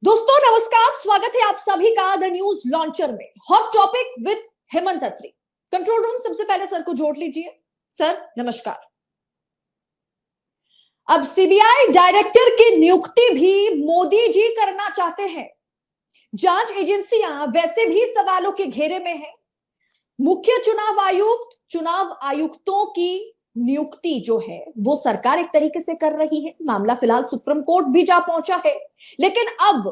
दोस्तों नमस्कार, स्वागत है आप सभी का द न्यूज लॉन्चर में। Hot topic with Hemant Atri. Control room, सबसे पहले सर को जोड़ लीजिए। सर नमस्कार। अब सीबीआई डायरेक्टर की नियुक्ति भी मोदी जी करना चाहते हैं। जांच एजेंसियां वैसे भी सवालों के घेरे में है। मुख्य चुनाव आयुक्त, चुनाव आयुक्तों की नियुक्ति जो है वो सरकार एक तरीके से कर रही है। मामला फिलहाल सुप्रीम कोर्ट भी जा पहुंचा है, लेकिन अब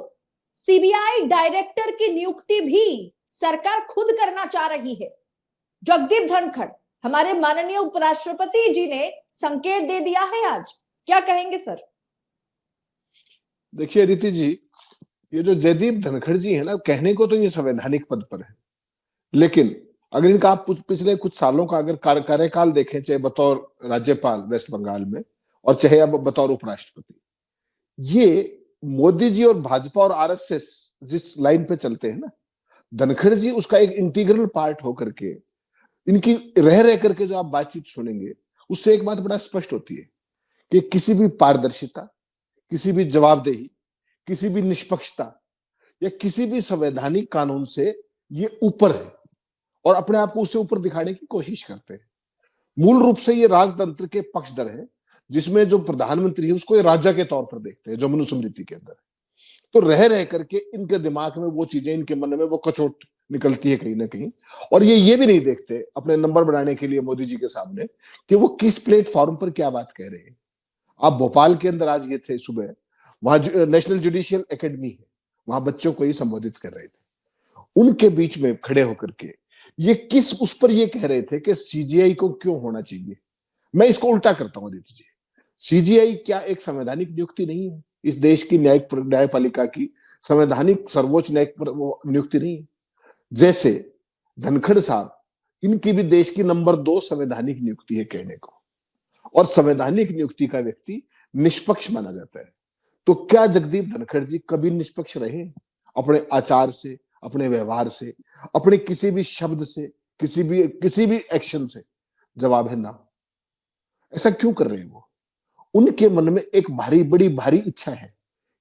सीबीआई डायरेक्टर की नियुक्ति भी सरकार खुद करना चाह रही है। जगदीप धनखड़, हमारे माननीय उपराष्ट्रपति जी ने संकेत दे दिया है आज। क्या कहेंगे सर? देखिए अदिति जी, ये जो जयदीप धनखड़ जी है ना, कहने को तो ये संवैधानिक पद पर है, लेकिन अगर इनका आप पिछले कुछ सालों का अगर कार्यकाल देखें, चाहे बतौर राज्यपाल वेस्ट बंगाल में और चाहे अब बतौर उपराष्ट्रपति, ये मोदी जी और भाजपा और आरएसएस जिस लाइन पे चलते हैं ना, धनखड़ जी उसका एक इंटीग्रल पार्ट होकर के इनकी रह करके जो आप बातचीत सुनेंगे, उससे एक बात बड़ा स्पष्ट होती है कि किसी भी पारदर्शिता, किसी भी जवाबदेही, किसी भी निष्पक्षता या किसी भी संवैधानिक कानून से ये ऊपर है और अपने आप को उससे ऊपर दिखाने की कोशिश करते हैं। मूल रूप से ये राजतंत्र के पक्षधर है, जिसमें जो प्रधानमंत्री है उसको ये राजा के तौर पर देखते हैं, जो मनुस्मृति के अंदर है। तो रह करके इनके दिमाग में वो चीजें, इनके मन में वो कचोट निकलती है कहीं ना कहीं, और ये भी नहीं देखते अपने नंबर बढ़ाने के लिए मोदी जी के सामने कि वो किस प्लेटफॉर्म पर क्या बात कह रहे हैं। आप भोपाल के अंदर आज ये थे सुबह, वहां नेशनल जुडिशियल एकेडमी है, वहां बच्चों को ही संबोधित कर रहे थे। उनके बीच में खड़े होकर के ये किस उस पर ये कह रहे थे कि सीजीआई को क्यों होना चाहिए। मैं इसको उल्टा करता हूं दीजिए, सीजीआई क्या एक संवैधानिक नियुक्ति नहीं है? इस देश की न्यायपालिका की संवैधानिक सर्वोच्च न्यायिक नियुक्ति नहीं है? जैसे धनखड़ साहब, इनकी भी देश की नंबर 2 संवैधानिक नियुक्ति है कहने को, और संवैधानिक नियुक्ति का व्यक्ति निष्पक्ष माना जाता है। तो क्या जगदीप धनखड़ जी कभी निष्पक्ष रहे अपने आचार से, अपने व्यवहार से, अपने किसी भी शब्द से, किसी भी एक्शन से? जवाब है ना। ऐसा क्यों कर रहे हैं वो? उनके मन में एक बड़ी भारी इच्छा है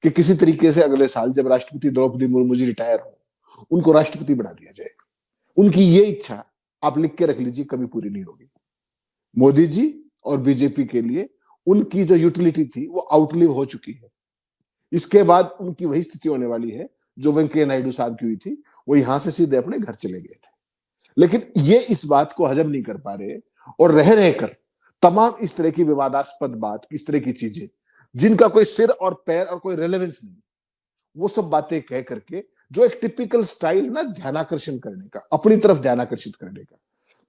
कि किसी तरीके से अगले साल जब राष्ट्रपति द्रौपदी मुर्मू जी रिटायर हो, उनको राष्ट्रपति बना दिया जाए। उनकी ये इच्छा आप लिख के रख लीजिए, कभी पूरी नहीं होगी। मोदी जी और बीजेपी के लिए उनकी जो यूटिलिटी थी वो आउटलिव हो चुकी है। इसके बाद उनकी वही स्थिति होने वाली है जो वेंकैया नायडू साहब की हुई थी, वो यहां से सीधे अपने घर चले गए थे। लेकिन ये इस बात को हजम नहीं कर पा रहे और रह कर तमाम इस तरह की विवादास्पद बात, इस तरह की चीजें जिनका कोई सिर और पैर और कोई रेलेवेंस नहीं, वो सब बातें कह करके जो एक टिपिकल स्टाइल ना ध्यानाकर्षण करने का, अपनी तरफ ध्यानाकर्षित करने का,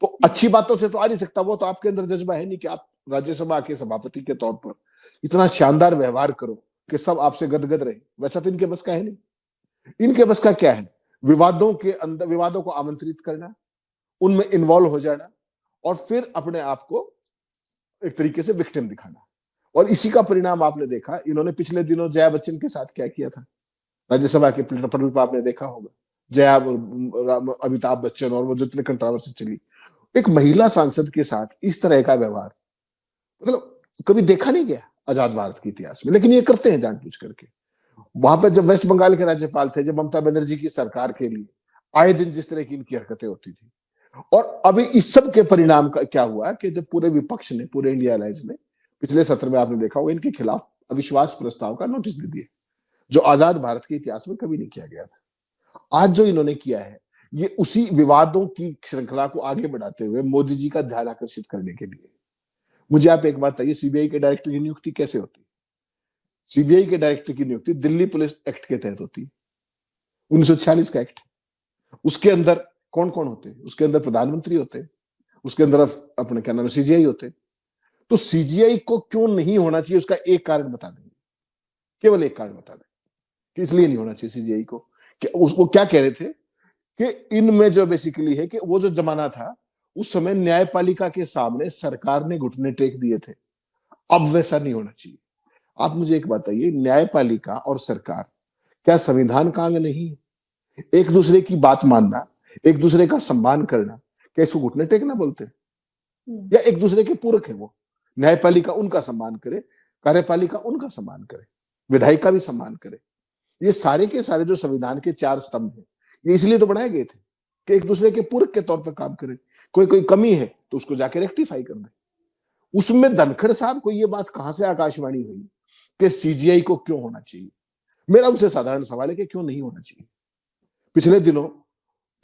तो अच्छी बातों से तो आ नहीं सकता। वो तो आपके अंदर जज्बा है नहीं कि आप राज्यसभा के सभापति के तौर पर इतना शानदार व्यवहार करो कि सब आपसे गदगद रहे। वैसा तो इनके बस का है नहीं। इनके बस का क्या है? विवादों के अंदर विवादों को आमंत्रित करना, उनमें इन्वॉल्व हो जाना और फिर अपने आप को एक तरीके से विक्टिम दिखाना। और इसी का परिणाम आपने देखा, इन्होंने पिछले दिनों जया बच्चन के साथ क्या किया था राज्यसभा के पटल पर, आपने देखा होगा। जया, अमिताभ बच्चन और वो जितने कंट्रोवर्सी चली, एक महिला सांसद के साथ इस तरह का व्यवहार मतलब कभी देखा नहीं गया आजाद भारत के इतिहास में, लेकिन ये करते हैं जानबूझ करके। वहां पर जब वेस्ट बंगाल के राज्यपाल थे, जब ममता बनर्जी की सरकार के लिए आए दिन जिस तरह की इनकी हरकतें होती थी, और अभी इस सब के परिणाम का क्या हुआ कि जब पूरे विपक्ष ने, पूरे इंडिया अलायंस ने पिछले सत्र में आपने देखा होगा इनके खिलाफ अविश्वास प्रस्ताव का नोटिस दे दिया, जो आजाद भारत के इतिहास में कभी नहीं किया गया था। आज जो इन्होंने किया है, ये उसी विवादों की श्रृंखला को आगे बढ़ाते हुए मोदी जी का ध्यान आकर्षित करने के लिए। मुझे आप एक बात बताइए, सीबीआई के डायरेक्टर की नियुक्ति कैसे होती? सीबीआई के डायरेक्टर की नियुक्ति दिल्ली पुलिस एक्ट के तहत होती है, 1946 का एक्ट। उसके अंदर कौन कौन होते हैं? उसके अंदर प्रधानमंत्री होते हैं, उसके अंदर अपने क्या नाम है, सीजीआई होते हैं। तो सीजीआई को क्यों नहीं होना चाहिए, उसका एक कारण बता देंगे, केवल एक कारण बता दें कि इसलिए नहीं होना चाहिए सीजीआई को। कि उसको क्या कह रहे थे कि इनमें जो बेसिकली है कि वो जो जमाना था उस समय न्यायपालिका के सामने सरकार ने घुटने टेक दिए थे, अब वैसा नहीं होना चाहिए। आप मुझे एक बताइए, न्यायपालिका और सरकार क्या संविधान का अंग नहीं? एक दूसरे की बात मानना, एक दूसरे का सम्मान करना, क्या इसको घुटने टेकना बोलते हैं? या एक दूसरे के पूरक है वो? न्यायपालिका उनका सम्मान करे, कार्यपालिका उनका सम्मान करे, विधायिका भी सम्मान करे। ये सारे के सारे जो संविधान के 4 स्तंभ हैं, ये इसलिए तो बनाए गए थे कि एक दूसरे के पूरक के तौर पर काम करें। कोई कोई कमी है तो उसको जाके रेक्टिफाई कर दे। उसमें धनखड़ साहब को ये बात कहां से आकाशवाणी हुई कि सीजीआई को क्यों होना चाहिए? मेरा उनसे साधारण सवाल है कि क्यों नहीं होना चाहिए। पिछले दिनों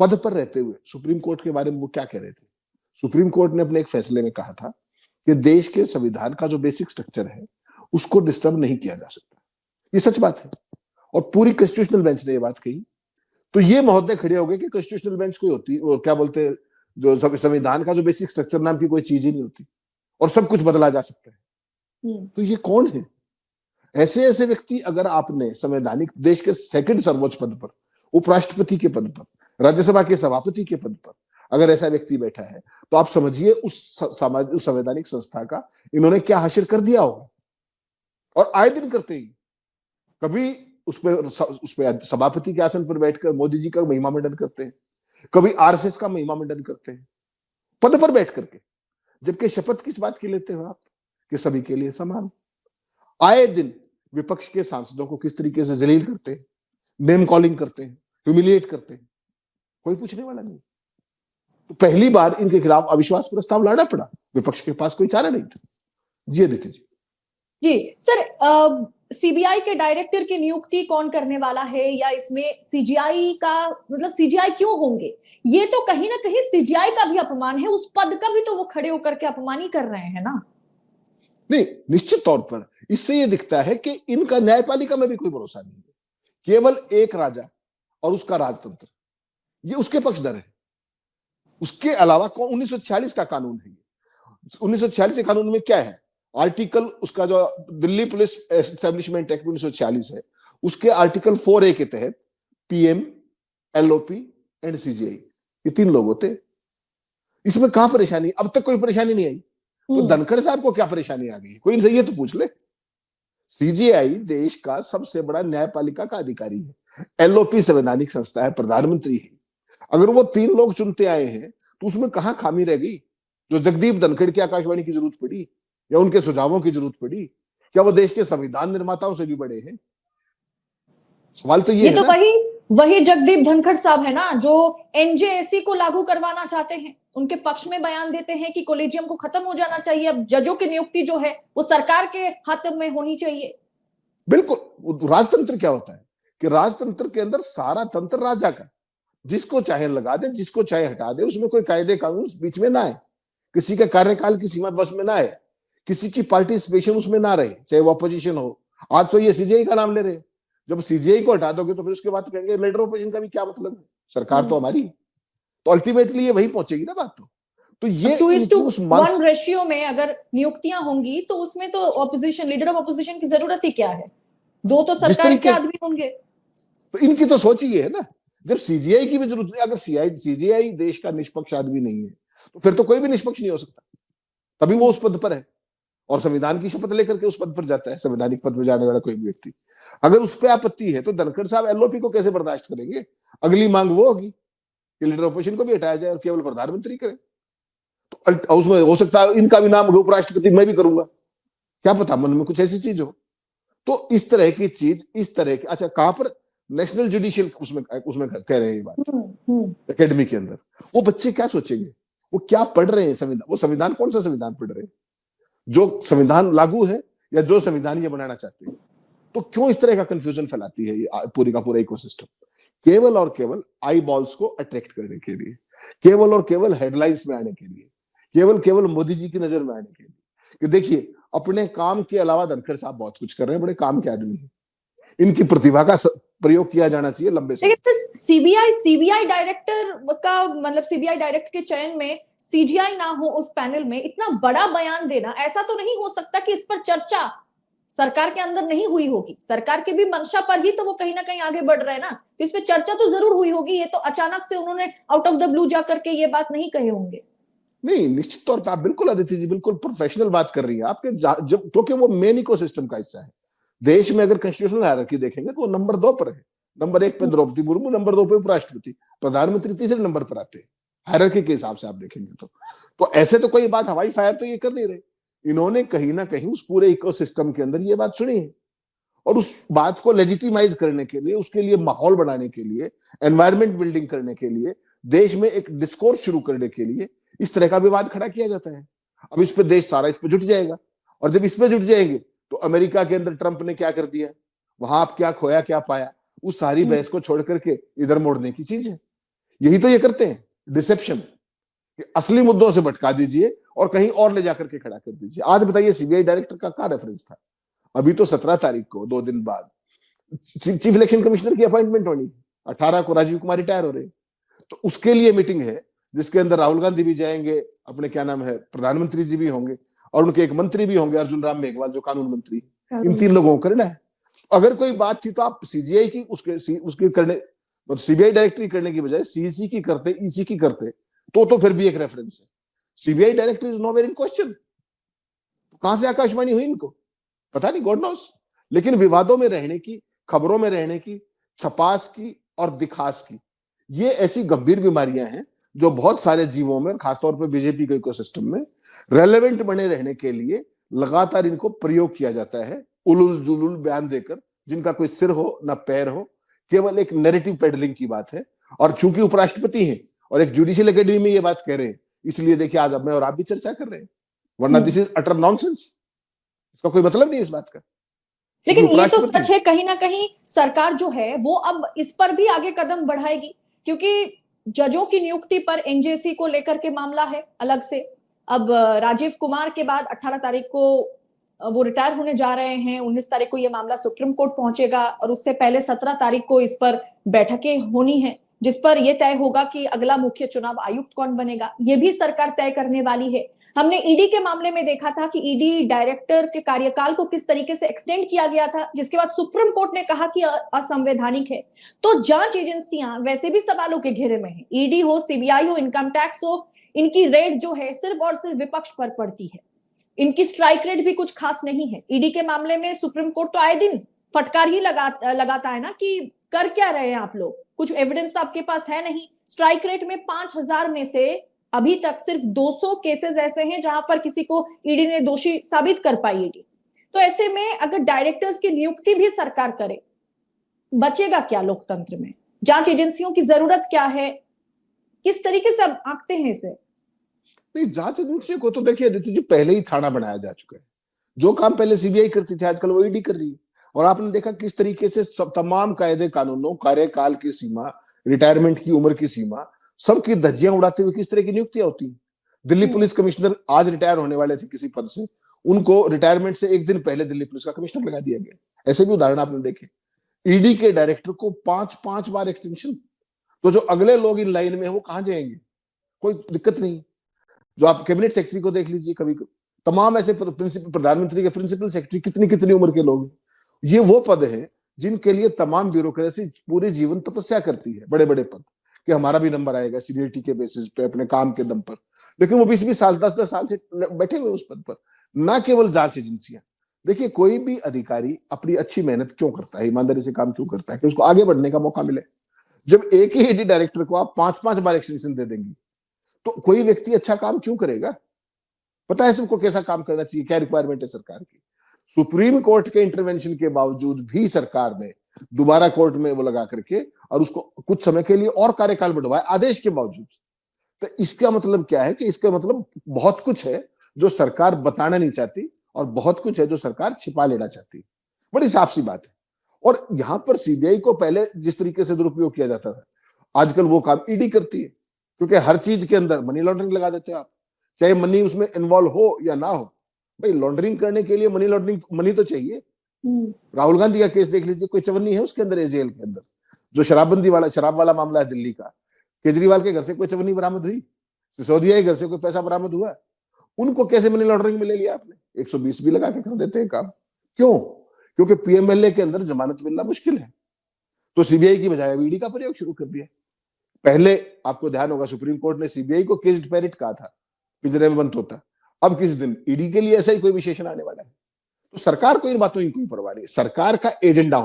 पद पर रहते हुए सुप्रीम कोर्ट के बारे में वो क्या कह रहे थे? सुप्रीम कोर्ट ने अपने एक फैसले में कहा था कि देश के संविधान का जो बेसिक स्ट्रक्चर है उसको डिस्टर्ब नहीं किया जा सकता। ये सच बात है और पूरी कॉन्स्टिट्यूशनल बेंच ने ये बात कही। तो ये महोदय खड़े हो गए कि कॉन्स्टिट्यूशनल बेंच कोई होती, वो क्या बोलते हैं, जो संविधान का जो बेसिक स्ट्रक्चर नाम की कोई चीज ही नहीं होती और सब कुछ बदला जा सकता है। तो ये कौन है? ऐसे ऐसे व्यक्ति अगर आपने संवैधानिक देश के सेकंड सर्वोच्च पद पर, उपराष्ट्रपति के पद पर, राज्यसभा के सभापति के पद पर अगर ऐसा व्यक्ति बैठा है तो आप समझिए उस संवैधानिक संस्था का इन्होंने क्या हासिल कर दिया होगा। और आए दिन करते ही कभी उस पे सभापति के आसन पर बैठकर मोदी जी का महिमा मंडन करते हैं, कभी आरएसएस का महिमा मंडन करते हैं पद पर बैठ करके, जबकि शपथ किस बात की लेते हो आप कि सभी के लिए समान। आए दिन विपक्ष के सांसदों को किस तरीके से जलील करते हैं, नेम कॉलिंग करते हैं, ह्यूमिलिएट करते हैं, कोई पूछने वाला नहीं। तो पहली बार इनके खिलाफ अविश्वास प्रस्ताव लाना पड़ा, विपक्ष के पास कोई चारा नहीं था। जी आदित्य जी। जी सर, सीबीआई के डायरेक्टर की नियुक्ति कौन करने वाला है, या इसमें सीजीआई का मतलब सीजीआई क्यों होंगे? ये तो कहीं ना कहीं सीजीआई का भी अपमान है, उस पद का भी तो वो खड़े होकर के अपमान ही कर रहे हैं ना। नहीं, निश्चित तौर पर इससे ये दिखता है कि इनका न्यायपालिका में भी कोई भरोसा नहीं है। केवल एक राजा और उसका राजतंत्र, ये उसके पक्षधर है। उसके अलावा 1946 का कानून है। 1946 के कानून में क्या है? आर्टिकल उसका जो दिल्ली पुलिस एस्टेब्लिशमेंट एक्ट 1946 है, उसके आर्टिकल 4A के तहत पीएम, एलओपी एंड सीजीआई, ये 3 लोग होते। इसमें कहां परेशानी? अब तक कोई परेशानी नहीं आई। तो धनखड़ साहब को क्या परेशानी आ गई? कोई इनसे ये तो पूछ ले। सीजीआई देश का सबसे बड़ा न्यायपालिका का अधिकारी है, एलओपी संवैधानिक संस्था है, प्रधानमंत्री है। अगर वो 3 लोग चुनते आए हैं तो उसमें कहां खामी रह गई जो जगदीप धनखड़ की आकाशवाणी की जरूरत पड़ी या उनके सुझावों की जरूरत पड़ी? क्या वो देश के संविधान निर्माताओं से भी बड़े हैं? सवाल तो ये है तो ना? वही जगदीप धनखड़ साहब है ना जो एनजेएसी को लागू करवाना चाहते हैं। उनके पक्ष में बयान देते हैं कि कॉलेजियम को खत्म हो जाना चाहिए, अब जजों की नियुक्ति जो है वो सरकार के हाथ में होनी चाहिए। बिल्कुल। राजतंत्र क्या होता है कि राजतंत्र के अंदर सारा तंत्र राजा का, जिसको चाहे लगा दे, जिसको चाहे हटा दे, उसमें कोई कायदे कानून बीच में ना आए, किसी का कार्यकाल की सीमा बस में ना आए, किसी की पार्टिसिपेशन उसमें ना रहे, चाहे वो अपोजिशन हो। आज तो ये सीजीआई का नाम ले रहे हैं। जब सीजीआई को हटा दोगे तो फिर उसके बाद कहेंगे लीडर ऑपोजिशन का भी क्या मतलब है, सरकार तो हमारी। तो अल्टीमेटली ये वही पहुंचेगी ना बात। तो ये 2:1 रेशियो में अगर नियुक्तियां होंगी तो उसमें तो ऑपोजिशन, लीडर ऑफ ऑपोजिशन की जरूरत ही क्या है? 2 तो सरकार के आदमी होंगे। तो इनकी तो सोच ही है ना, जब सीजीआई की भी जरूरत नहीं, अगर सीजीआई देश का निष्पक्ष आदमी नहीं है तो फिर तो कोई भी निष्पक्ष नहीं हो सकता। तभी वो उस पद पर है और संविधान की शपथ लेकर के उस पद पर जाता है, संवैधानिक पद पर जाने वाला कोई भी व्यक्ति। अगर उस पर आपत्ति है तो धनखड़ साहब एलओपी को कैसे बर्दाश्त करेंगे? अगली मांग वो होगी कि लीडर ऑपोजिशन को भी हटाया जाए और केवल प्रधानमंत्री करे। तो उसमें हो सकता है इनका भी नाम उपराष्ट्रपति मैं भी करूंगा, क्या पता मन में कुछ ऐसी चीज हो। तो इस तरह की चीज, इस तरह की, अच्छा कहां पर? नेशनल जुडिशियल उसमें कह रहे हैं ये बात एकेडमी के अंदर। वो बच्चे क्या सोचेंगे? वो क्या पढ़ रहे हैं? संविधान, वो संविधान कौन सा संविधान पढ़ रहे हैं? जो संविधान लागू है या जो संविधान ये बनाना चाहते हैं? तो क्यों इस तरह का कंफ्यूजन फैलाती है ये पूरी का पूरा इकोसिस्टम? केवल और केवल आई बॉल्स को अट्रैक्ट करने के लिए, केवल और केवल हेडलाइंस में आने के लिए, केवल मोदी जी की नजर में आने के लिए कि देखिए अपने काम के अलावा धनखड़ साहब बहुत कुछ कर रहे हैं, बड़े काम के आदमी हैं, इनकी प्रतिभा का प्रयोग किया जाना चाहिए लंबे समय। सीबीआई डायरेक्टर का मतलब सीबीआई डायरेक्टर के चयन में सीजीआई ना हो उस पैनल में, इतना बड़ा बयान देना, ऐसा तो नहीं हो सकता कि इस पर चर्चा सरकार के अंदर नहीं हुई होगी? सरकार की भी मंशा पर ही तो वो कहीं ना कहीं आगे बढ़ रहे हैं ना, तो इस पर चर्चा तो जरूर हुई होगी। ये तो अचानक से उन्होंने आउट ऑफ द ब्लू जाकर के ये बात नहीं कहे होंगे। नहीं, निश्चित तौर पर आप बिल्कुल आदित्य जी बिल्कुल प्रोफेशनल बात कर रही है आपके, जब क्योंकि वो मेन इकोसिस्टम का हिस्सा है। देश में अगर कॉन्स्टिट्यूशनल हायरार्की देखेंगे तो वो नंबर 2 पर है। नंबर 1 पे द्रौपदी मुर्मू, नंबर 2 पे उपराष्ट्रपति, प्रधानमंत्री तीसरे नंबर पर आते हैं हायरार्की के हिसाब से आप देखेंगे तो ऐसे तो कोई बात हवाई फायर तो ये कर नहीं रहे। इन्होंने कहीं ना कहीं उस पूरे इकोसिस्टम के अंदर ये बात सुनी है और उस बात को लेजिटिमाइज करने के लिए, उसके लिए माहौल बनाने के लिए, एनवायरमेंट बिल्डिंग करने के लिए, देश में एक डिस्कोर्स शुरू करने के लिए इस तरह का विवाद खड़ा किया जाता है। अब इस पे देश सारा इस पे जुट जाएगा, और जब इसमें जुट जाएंगे तो अमेरिका के अंदर ट्रंप ने क्या कर दिया, वहां आप क्या खोया क्या पाया, उस सारी बहस को छोड़ करके इधर मोड़ने की चीज है। यही तो ये करते हैं, डिसेप्शन। असली मुद्दों से भटका दीजिए और कहीं और ले जाकर के खड़ा कर दीजिए। आज बताइए सीबीआई डायरेक्टर का क्या रेफरेंस था? अभी तो 17 तारीख को 2 दिन बाद चीफ इलेक्शन कमिश्नर की अपॉइंटमेंट होनी, 18 को राजीव कुमार रिटायर हो रहे हैं, तो उसके लिए मीटिंग है जिसके अंदर राहुल गांधी भी जाएंगे, अपने क्या नाम है प्रधानमंत्री जी भी होंगे, और उनके एक मंत्री भी होंगे, अर्जुन राम मेघवाल जो कानून मंत्री, इन 3 लोगों को करना है। अगर कोई बात थी तो आप सीजीआई की उसके करने, सीबीआई डायरेक्टरी करने की बजाय सीईसी की करते, ईसी की करते, तो फिर भी एक रेफरेंस है। CBI director is nowhere in question. कहां से आकाशवाणी हुई इनको पता नहीं, गॉड नोस। लेकिन विवादों में रहने की, खबरों में रहने की, छपास की और दिखास की, ये ऐसी गंभीर बीमारियां हैं जो बहुत सारे जीवों में, खासतौर पर बीजेपी के इकोसिस्टम में रेलेवेंट बने रहने के लिए लगातार इनको प्रयोग किया जाता है, उलुल जुलुल बयान देकर, जिनका कोई सिर हो ना पैर हो, केवल एक नैरेटिव पेडलिंग की बात है। और चूंकि उपराष्ट्रपति हैं और एक जुडिशियल एकेडमी में ये बात कह रहे हैं, इसलिए देखिए आज अब मैं और आप भी चर्चा कर रहे हैं, वरना दिस इज अटर नॉनसेंस। इसका कोई मतलब नहीं है इस बात का। लेकिन ये तो सच है, कहीं ना कहीं सरकार जो है वो अब इस पर भी आगे कदम बढ़ाएगी, क्योंकि जजों की नियुक्ति पर एनजेसी को लेकर के मामला है अलग से। अब राजीव कुमार के बाद 18 तारीख को वो रिटायर होने जा रहे हैं, 19 तारीख को ये मामला सुप्रीम कोर्ट पहुंचेगा, और उससे पहले 17 तारीख को इस पर बैठकें होनी है, जिस पर यह तय होगा कि अगला मुख्य चुनाव आयुक्त कौन बनेगा। ये भी सरकार तय करने वाली है। हमने ईडी के मामले में देखा था कि ईडी डायरेक्टर के कार्यकाल को किस तरीके से एक्सटेंड किया गया था, जिसके बाद सुप्रीम कोर्ट ने कहा कि असंवैधानिक है। तो जांच एजेंसियां वैसे भी सवालों के घेरे में है, ईडी हो, सीबीआई हो, इनकम टैक्स हो, इनकी रेड जो है सिर्फ और सिर्फ विपक्ष पर पड़ती है। इनकी स्ट्राइक रेट भी कुछ खास नहीं है। ईडी के मामले में सुप्रीम कोर्ट तो आए दिन फटकार ही लगाता है ना कि कर क्या रहे हैं आप लोग, कुछ एविडेंस तो आपके पास है नहीं। स्ट्राइक रेट में 5000 में से अभी तक सिर्फ 200 केसेस ऐसे हैं जहां पर किसी को ईडी ने दोषी साबित कर पाई ईडी। तो ऐसे में अगर डायरेक्टर्स की नियुक्ति भी सरकार करे, बचेगा क्या लोकतंत्र में? जांच एजेंसियों की जरूरत क्या है? किस तरीके से अब आंकते हैं इसे? नहीं, जांच एजेंसियों को तो देखिए आदित्य जी पहले ही थाना बनाया जा चुका है। जो काम पहले सीबीआई करती थी आजकल वो ईडी कर रही है। और आपने देखा किस तरीके से सब तमाम कायदे कानूनों, कार्यकाल की सीमा, रिटायरमेंट की उम्र की सीमा, सबकी धज्जियां उड़ाते हुए किस तरह की नियुक्तियां होती हैं। दिल्ली पुलिस कमिश्नर आज रिटायर होने वाले थे किसी पद से, उनको रिटायरमेंट से एक दिन पहले दिल्ली पुलिस का कमिश्नर लगा दिया गया। ऐसे भी उदाहरण आपने देखे। ईडी के डायरेक्टर को 5-5 बार एक्सटेंशन। तो जो अगले लोग इन लाइन में है वो कहां जाएंगे? कोई दिक्कत नहीं। जो आप कैबिनेट सेक्रेटरी को देख लीजिए, कभी तमाम ऐसे प्रधानमंत्री के प्रिंसिपल सेक्रेटरी कितनी कितनी उम्र के लोग, ये वो पद है जिनके लिए तमाम ब्यूरोक्रेसी पूरे जीवन तपस्या करती है, बड़े बड़े पद, कि हमारा भी नंबर आएगा सीनियरिटी के बेसिस पे, अपने काम के दम पर। लेकिन वो 20-20 साल, 10-10 साल से बैठे हुए उस पद पर। ना केवल जांच एजेंसियां, देखिए कोई भी अधिकारी अपनी अच्छी मेहनत क्यों करता है, ईमानदारी से काम क्यों करता है, कि उसको आगे बढ़ने का मौका मिले। जब एक ही ईडी डायरेक्टर को आप 5-5 बार एक्सटेंशन दे देंगे तो कोई व्यक्ति अच्छा काम क्यों करेगा? पता है सबको कैसा काम करना चाहिए, क्या रिक्वायरमेंट है सरकार की। सुप्रीम कोर्ट के इंटरवेंशन के बावजूद भी सरकार ने दोबारा कोर्ट में वो लगा करके और उसको कुछ समय के लिए और कार्यकाल बढ़वाया आदेश के बावजूद। तो इसका मतलब क्या है? कि इसका मतलब बहुत कुछ है जो सरकार बताना नहीं चाहती और बहुत कुछ है जो सरकार छिपा लेना चाहती है। बड़ी साफ सी बात है। और यहां पर सीबीआई को पहले जिस तरीके से दुरुपयोग किया जाता था, आजकल वो काम ईडी करती है, क्योंकि हर चीज के अंदर मनी लॉन्ड्रिंग लगा देते हो आप, चाहे मनी उसमें इन्वॉल्व हो या ना हो। भाई लॉन्ड्रिंग करने के लिए मनी तो चाहिए। राहुल गांधी का केस देख लीजिए, कोई चवन्नी है उसके अंदर, जेल के अंदर जो शराब वाला मामला है दिल्ली का। केजरीवाल के घर से कोई चवन्नी बरामद हुई? सिसोदिया के घर से कोई पैसा बरामद हुआ? उनको कैसे मनी लॉन्ड्रिंग में ले लिया आपने? 120 भी लगा के कर देते हैं काम। क्यों? क्योंकि पीएमएलए के अंदर जमानत मिलना मुश्किल है, तो सीबीआई की बजाय ईडी का प्रयोग शुरू कर दिया। पहले आपको ध्यान होगा सुप्रीम कोर्ट ने सीबीआई को केज्ड पैरेट कहा था, पिंजरे में बंद होता। अब किस दिन ईडी के लिए ऐसा ही कोई विशेषण आने वाला है। तो सरकार को इन बातों की कोई परवाह नहीं। सरकार का एजेंडा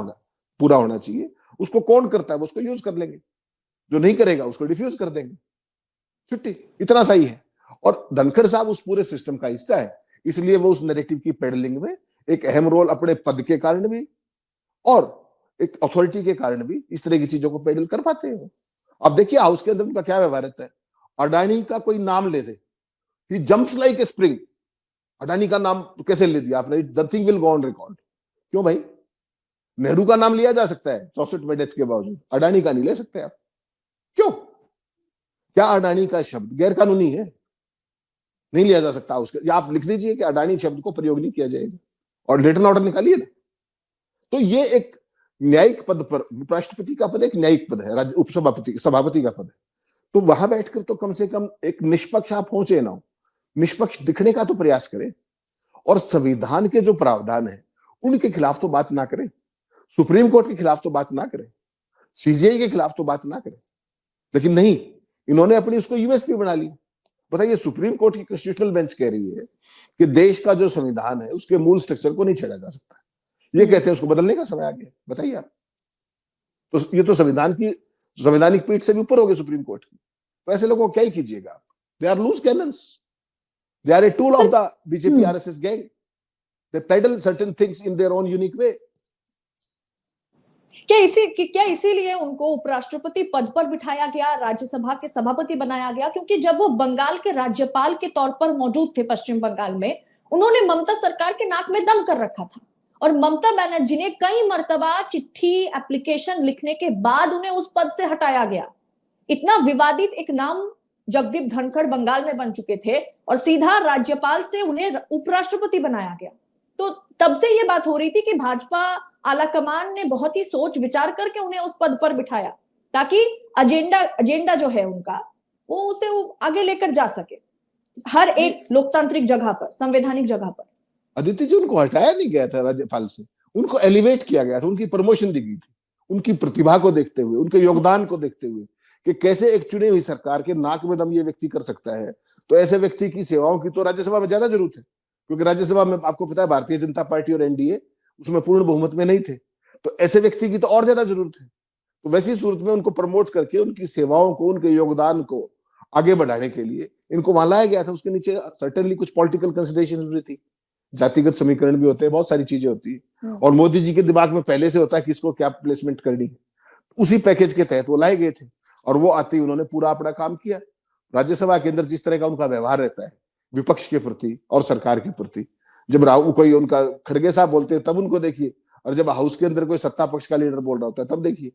पूरा होना चाहिए। उसको कौन करता है वो उसको यूज कर लेंगे, जो नहीं करेगा उसको डिफ्यूज कर देंगे, छुट्टी। इतना सही है। और धनखड़ साहब उस पूरे सिस्टम का हिस्सा है, इसलिए वो उस नैरेटिव की पेडलिंग में एक अहम रोल अपने पद के कारण भी और एक अथॉरिटी के कारण भी इस तरह की चीजों को पैडल कर पाते हैं। अब देखिए हाउस के अंदर उनका क्या व्यवहार रहता है, अडानी का कोई नाम ले दे, he jumps like a spring. Adani का नाम तो कैसे ले दिया आपने, the thing will go on record. क्यों भाई, नेहरू का नाम लिया जा सकता है 64 में डेथ के बावजूद, अडानी का नहीं ले सकते आप, क्यों? क्या अडानी का शब्द गैर कानूनी है? नहीं लिया जा सकता उसके, या आप लिख दीजिए कि अडानी शब्द को प्रयोग नहीं किया जाएगा और रिटर्न ऑर्डर निकालिए ना। तो ये एक न्यायिक पद पर, उपराष्ट्रपति का पद एक न्यायिक पद है, राज्य उपसभापति सभापति का पद है, तो वहां बैठकर तो कम से कम एक निष्पक्ष आप पहुंचे ना हो, निष्पक्ष दिखने का तो प्रयास करें, और संविधान के जो प्रावधान है उनके खिलाफ तो बात ना करें, सुप्रीम कोर्ट के खिलाफ तो बात ना करें, सीजीआई के खिलाफ तो बात ना करें। लेकिन नहीं, इन्होंने अपनी उसको यूएसपी बना ली। बताइए, सुप्रीम कोर्ट की कॉन्स्टिट्यूशनल बेंच कह रही है कि देश का जो संविधान है उसके मूल स्ट्रक्चर को नहीं छेड़ा जा सकता, ये कहते हैं उसको बदलने का समय आ गया। बताइए आप, तो ये तो संविधान की संवैधानिक पीठ से भी ऊपर हो गए सुप्रीम कोर्ट की, तो ऐसे लोगों को क्या ही कीजिएगा आप? They are loose cannons, they are a tool of the BJP RSS gang, they peddle certain things in their own unique way. क्या इसीलिए उनको उपराष्ट्रपति पद पर बिठाया गया, राज्यसभा के सभापति बनाया गया? क्योंकि जब वो बंगाल के राज्यपाल के तौर पर मौजूद थे पश्चिम बंगाल में, उन्होंने ममता सरकार के नाक में दम कर रखा था, और ममता बनर्जी ने कई मर्तबा चिट्ठी एप्लीकेशन लिखने के बाद उन्हें उस पद से हटाया गया। इतना विवादित एक नाम जगदीप धनखड़ बंगाल में बन चुके थे, और सीधा राज्यपाल से उन्हें उपराष्ट्रपति बनाया गया। तो तब से ये बात हो रही थी कि भाजपा आलाकमान ने बहुत ही सोच विचार करके उन्हें उस पद पर बिठाया, ताकि एजेंडा जो है उनका वो उसे आगे लेकर जा सके हर एक लोकतांत्रिक जगह पर, संवैधानिक जगह पर। अदिति जी, उनको हटाया नहीं गया था राज्यपाल से, उनको एलिवेट किया गया था, उनकी प्रमोशन दी गई थी, उनकी प्रतिभा को देखते हुए, उनके योगदान को देखते हुए कि कैसे एक चुनी हुई सरकार के नाक में दम ये व्यक्ति कर सकता है। तो ऐसे व्यक्ति की सेवाओं की तो राज्यसभा में ज्यादा जरूरत है, क्योंकि राज्यसभा में आपको पता है भारतीय जनता पार्टी और एनडीए उसमें पूर्ण बहुमत में नहीं थे, तो ऐसे व्यक्ति की तो और ज्यादा जरूरत है। तो वैसी सूरत में उनको प्रमोट करके उनकी सेवाओं को, उनके योगदान को आगे बढ़ाने के लिए इनको वहां लाया गया था। उसके नीचे सर्टेनली कुछ पॉलिटिकल कंसिडरेशंस भी थी, जातिगत समीकरण भी होते हैं, बहुत सारी चीजें होती है, और मोदी जी के दिमाग में पहले से होता है किसको क्या प्लेसमेंट करनी है। उसी पैकेज के तहत वो लाए गए थे, और वो आते ही उन्होंने पूरा अपना काम किया। राज्यसभा के अंदर जिस तरह का उनका व्यवहार रहता है विपक्ष के प्रति और सरकार के प्रति, जब राहुल कोई उनका खड़गे साहब बोलते हैं तब उनको देखिए, और जब हाउस के अंदर कोई सत्ता पक्ष का लीडर बोल रहा होता है तब देखिए,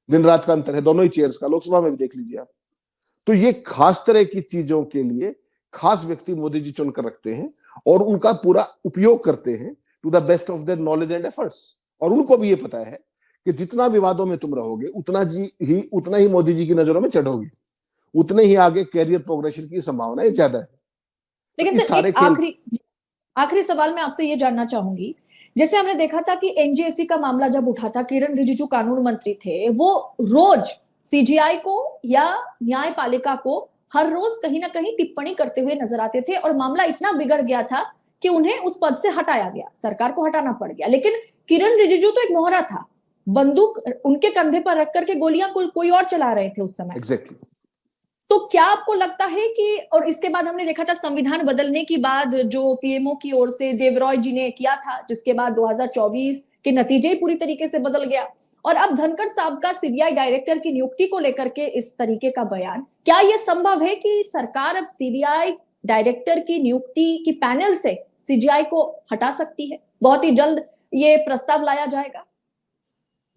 दिन रात का अंतर है दोनों ही चेयर्स का। लोकसभा में भी देख लीजिए आप। तो ये खास तरह की चीजों के लिए खास व्यक्ति मोदी जी चुनकर रखते हैं, और उनका पूरा उपयोग करते हैं to the best of their knowledge and efforts. और उनको भी ये पता है कि जितना विवादों में तुम रहोगे उतना ही मोदी जी की नजरों में चढ़ोगे, उतने ही आगे कैरियर प्रोग्रेशन की संभावनाएं ज्यादा है। लेकिन सर, एक आखिरी सवाल मैं आपसे ये जानना चाहूंगी, जैसे हमने देखा था कि एनजेएसी का मामला जब उठा था, किरण रिजिजू कानून मंत्री थे, वो रोज सीजीआई को या न्यायपालिका को हर रोज कहीं ना कहीं टिप्पणी करते हुए नजर आते थे, और मामला इतना बिगड़ गया था कि उन्हें उस पद से हटाया गया, सरकार को हटाना पड़ गया। लेकिन किरण रिजिजू तो एक मोहरा था, बंदूक उनके कंधे पर रख करके गोलियां कोई और चला रहे थे उस समय। Exactly. तो क्या आपको लगता है कि, और इसके बाद हमने देखा था संविधान बदलने की बाद जो पीएमओ की ओर से देवरॉय जी ने किया था, जिसके बाद 2024 के नतीजे ही पूरी तरीके से बदल गया, और अब धनखड़ साहब का सीबीआई डायरेक्टर की नियुक्ति को लेकर के इस तरीके का बयान, क्या यह संभव है कि सरकार अब सीबीआई डायरेक्टर की नियुक्ति की पैनल से सीजीआई को हटा सकती है? बहुत ही जल्द ये प्रस्ताव लाया जाएगा।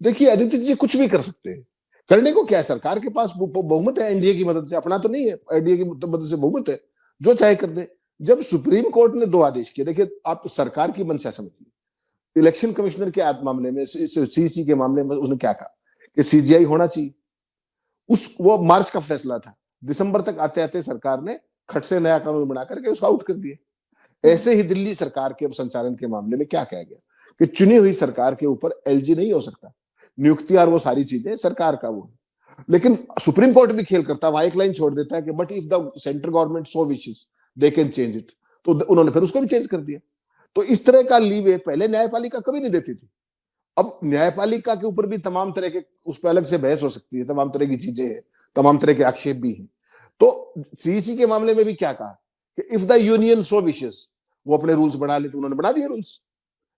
देखिए आदित्य जी, कुछ भी कर सकते हैं, करने को क्या है, सरकार के पास बहुमत है एनडीए की मदद से, अपना तो नहीं है, एनडीए की मदद से बहुमत है, जो चाहे कर दे। जब सुप्रीम कोर्ट ने 2 आदेश किए, देखिए आप सरकार की मंशा समझिए, इलेक्शन कमिश्नर के मामले में, सीसी के मामले में उसने क्या कहा कि सीजीआई होना चाहिए, वो मार्च का फैसला था, दिसंबर तक आते आते सरकार ने खट से नया कानून बना करके उसको आउट कर दिया। ऐसे ही दिल्ली सरकार के संचालन के मामले में क्या कहा गया कि चुनी हुई सरकार के ऊपर एलजी नहीं हो सकता, नियुक्ति और वो सारी चीजें सरकार का वो है। लेकिन सुप्रीम कोर्ट भी खेल करता है, वहां एक लाइन छोड़ देता है कि but if the central government so wishes they can change it, तो उन्होंने फिर उसको भी चेंज कर दिया। तो इस तरह का लीवे पहले न्यायपालिका कभी नहीं देती थी। अब न्यायपालिका के ऊपर भी तमाम तरह के, उस पर अलग से बहस हो सकती है, तमाम तरह की चीजें हैं, तमाम तरह के आक्षेप भी हैं। तो सीसी के मामले में भी क्या कहा कि if the union so wishes, वो अपने रूल्स बना ले, तो उन्होंने बना दिए रूल्स।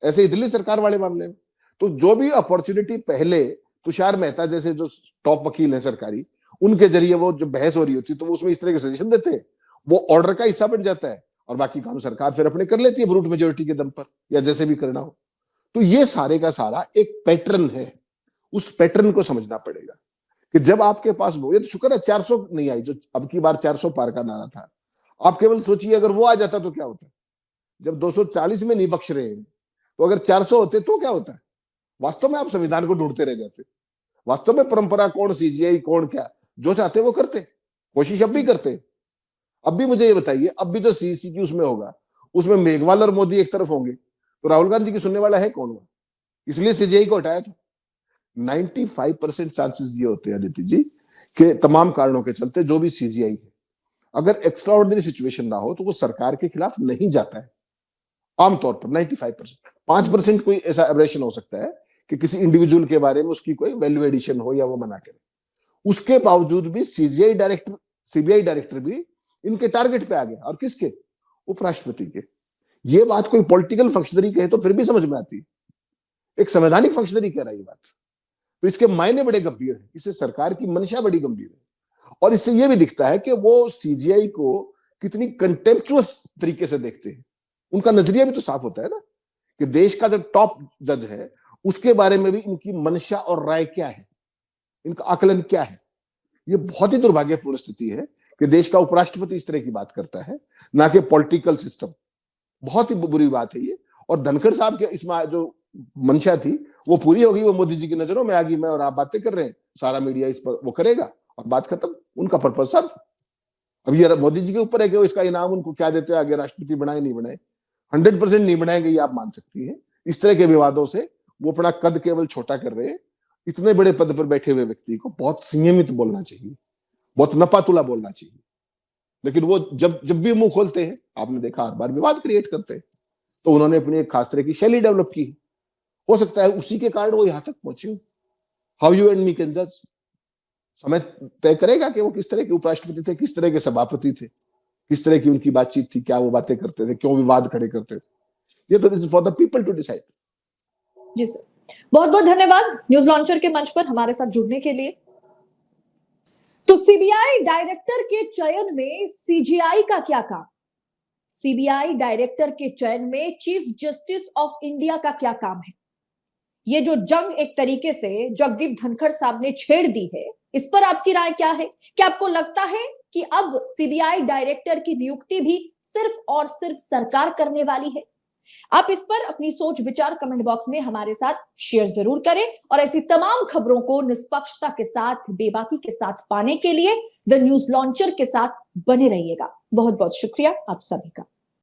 ऐसे ही दिल्ली सरकार वाले मामले में, तो जो भी अपॉर्चुनिटी पहले तुषार मेहता जैसे जो टॉप वकील है सरकारी, उनके जरिए वो जो बहस हो रही होती तो वो उसमें इस तरह के सजेशन देते हैं, वो ऑर्डर का हिस्सा बन जाता है और बाकी काम सरकार फिर अपने कर लेती है ब्रूट मेजोरिटी के दम पर या जैसे भी करना हो। तो ये सारे का सारा एक पैटर्न है, उस पैटर्न को समझना पड़ेगा कि जब आपके पास वो, ये तो शुक्र है 400 नहीं आई, जो अब की बार 400 पार का नारा था। आप केवल सोचिए अगर वो आ जाता तो क्या होता, जब 240 में नहीं बख्श रहे हैं तो अगर 400 होते तो क्या होता है। वास्तव में आप संविधान को ढूंढते रह जाते, वास्तव में परंपरा कौन, सीजीआई कौन, क्या जो चाहते वो करते, कोशिश अब भी करते। अब भी मुझे ये बताइए, अब भी जो सीसी की उसमें होगा, उसमें मेघवाल और मोदी एक तरफ होंगे तो राहुल गांधी की सुनने वाला है कौन हुआ, इसलिए सीजीआई को हटाया था। 95% चांसेस ये होते हैं आदित्य जी कि तमाम कारणों के चलते जो भी सीजीआई है, अगर एक्स्ट्रा ऑर्डिनरी सिचुएशन ना हो तो वो सरकार के खिलाफ नहीं जाता है आमतौर पर 95%। 5% कोई ऐसा एब्रेशन हो सकता है कि किसी इंडिविजुअल के बारे में उसकी कोई वैल्यू एडिशन हो या वो मना करे, उसके बावजूद भी सीबीआई डायरेक्टर भी इनके टारगेट पे आ गया, और किसके, उपराष्ट्रपति के। ये बात कोई पॉलिटिकल फंक्शनरी कहे तो फिर भी समझ में आती है, एक संवैधानिक फंक्शनरी कह रहा है ये बात, तो इसके मायने बड़े गंभीर है, इससे सरकार की मंशा बड़ी गंभीर है। और इससे यह भी दिखता है कि वो सीजीआई को कितनी कंटेम्पचुअस तरीके से देखते हैं, उनका नजरिया भी तो साफ होता है ना कि देश का जो टॉप जज है उसके बारे में भी इनकी मंशा और राय क्या है, इनका आकलन क्या है। ये बहुत ही दुर्भाग्यपूर्ण स्थिति है कि देश का उपराष्ट्रपति इस तरह की बात करता है, ना कि पॉलिटिकल सिस्टम। बहुत ही बुरी बात है ये। और धनखड़ साहब के इसमें जो मंशा थी वो पूरी होगी, वो मोदी जी की नजरों में आ गई। मैं और आप बातें कर रहे हैं, सारा मीडिया इस पर वो करेगा और बात खत्म, उनका पर्पज सर्व। अब ये मोदी जी के ऊपर है कि वो इसका इनाम उनको क्या देते हैं, आगे राष्ट्रपति बनाए नहीं बनाए। 100% नहीं बनाएंगे ये आप मान सकती है। इस तरह के विवादों से वो अपना कद केवल छोटा कर रहे हैं। इतने बड़े पद पर बैठे हुए व्यक्ति को बहुत संयमित बोलना चाहिए, बहुत नपातुला बोलना चाहिए, लेकिन वो जब भी मुंह खोलते हैं आपने देखा हर बार विवाद क्रिएट करते हैं। तो उन्होंने अपनी एक खास तरह की शैली डेवलप की, हो सकता है उसी के कारण वो यहां तक पहुंचे। How you and me can जज। समय तय करेगा कि वो किस तरह के उपराष्ट्रपति थे, किस तरह के सभापति थे, किस तरह की उनकी बातचीत थी, क्या वो बातें करते थे, क्यों विवाद खड़े करते थे। ये तो is for the people to decide. जी सर, बहुत बहुत धन्यवाद न्यूज लॉन्चर के मंच पर हमारे साथ जुड़ने के लिए। तो सीबीआई डायरेक्टर के चयन में सीजीआई का क्या काम, सीबीआई डायरेक्टर के चयन में चीफ जस्टिस ऑफ इंडिया का क्या काम है। ये जो जंग एक तरीके से जगदीप धनखड़ साहब ने छेड़ दी है, इस पर आपकी राय क्या है। क्या आपको लगता है कि अब सीबीआई डायरेक्टर की नियुक्ति भी सिर्फ और सिर्फ सरकार करने वाली है। आप इस पर अपनी सोच विचार कमेंट बॉक्स में हमारे साथ शेयर जरूर करें और ऐसी तमाम खबरों को निष्पक्षता के साथ, बेबाकी के साथ पाने के लिए द न्यूज लॉन्चर के साथ बने रहिएगा। बहुत बहुत शुक्रिया आप सभी का।